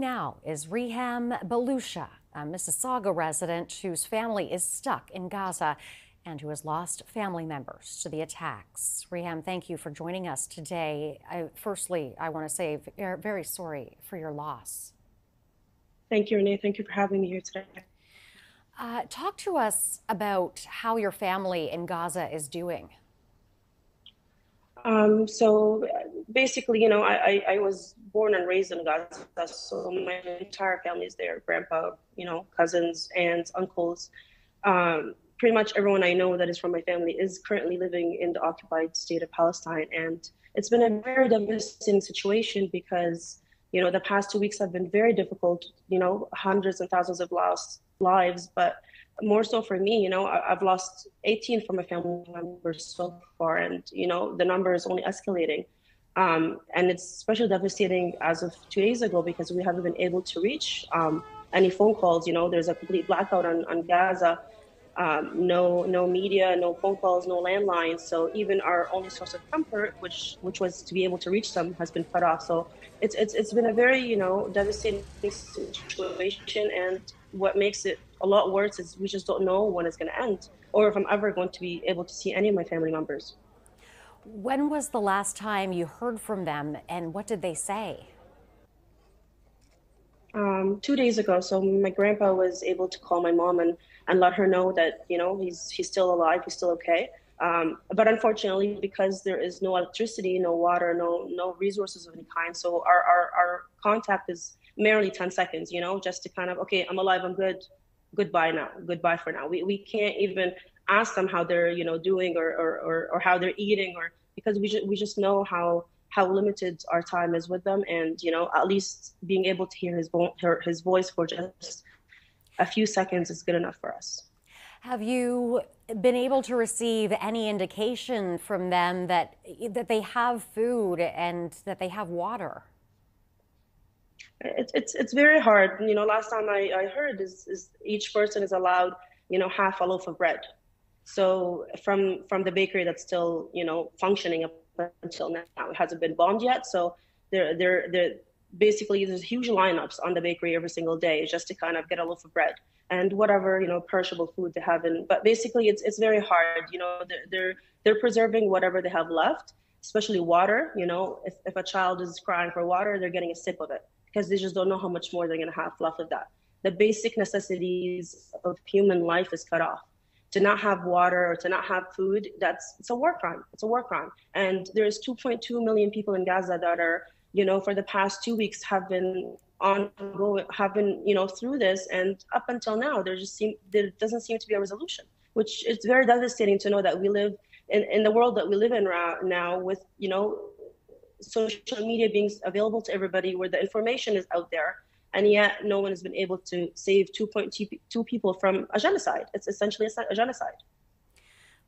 now is Riham Balousha, a Mississauga resident whose family is stuck in Gaza and who has lost family members to the attacks. Riham, thank you for joining us today. Firstly, I want to say very sorry for your loss. Thank you, Renee. Thank you for having me here today. Talk to us about how your family in Gaza is doing. So basically, I was born and raised in Gaza, so my entire family is there, grandpa, cousins, aunts, uncles. Pretty much everyone I know that is from my family is currently living in the occupied state of Palestine. And it's been a very devastating situation because, the past 2 weeks have been very difficult, hundreds and thousands of lost lives, but more so for me, I've lost 18 from my family members so far, and the number is only escalating. And it's especially devastating as of 2 days ago because we haven't been able to reach any phone calls. There's a complete blackout on Gaza. No media, no phone calls, no landlines. So even our only source of comfort, which was to be able to reach them, has been cut off. So it's been a very devastating situation, and what makes it a lot worse is we just don't know when it's going to end, or if I'm ever going to be able to see any of my family members. When was the last time you heard from them, and what did they say? 2 days ago. So my grandpa was able to call my mom and let her know that, he's still alive, he's still okay. But unfortunately, because there is no electricity, no water, no resources of any kind, so our contact is merely 10 seconds, just to kind of, okay, I'm alive, I'm good, goodbye now, goodbye for now. We can't even ask them how they're, doing or how they're eating, or because we just know how limited our time is with them, and at least being able to hear his voice for just a few seconds is good enough for us. Have you been able to receive any indication from them that they have food and that they have water? It's very hard. Last time I heard is each person is allowed half a loaf of bread. So from the bakery that's still functioning up until now, it hasn't been bombed yet. So they're basically, there's huge lineups on the bakery every single day just to kind of get a loaf of bread and whatever perishable food they have in. But basically, it's very hard. They're preserving whatever they have left, especially water. If a child is crying for water, they're getting a sip of it because they just don't know how much more they're going to have left of that. The basic necessities of human life is cut off. To not have water or to not have food, it's a war crime. It's a war crime. And there's 2.2 million people in Gaza that are, for the past 2 weeks have been through this, and up until now, there doesn't seem to be a resolution, which is very devastating to know that we live in the world that we live in now with, social media being available to everybody, where the information is out there. And yet no one has been able to save 2.2 people from a genocide. It's essentially a genocide.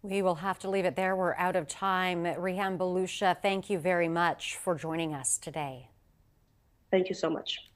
We will have to leave it there. We're out of time. Riham Balousha, thank you very much for joining us today. Thank you so much.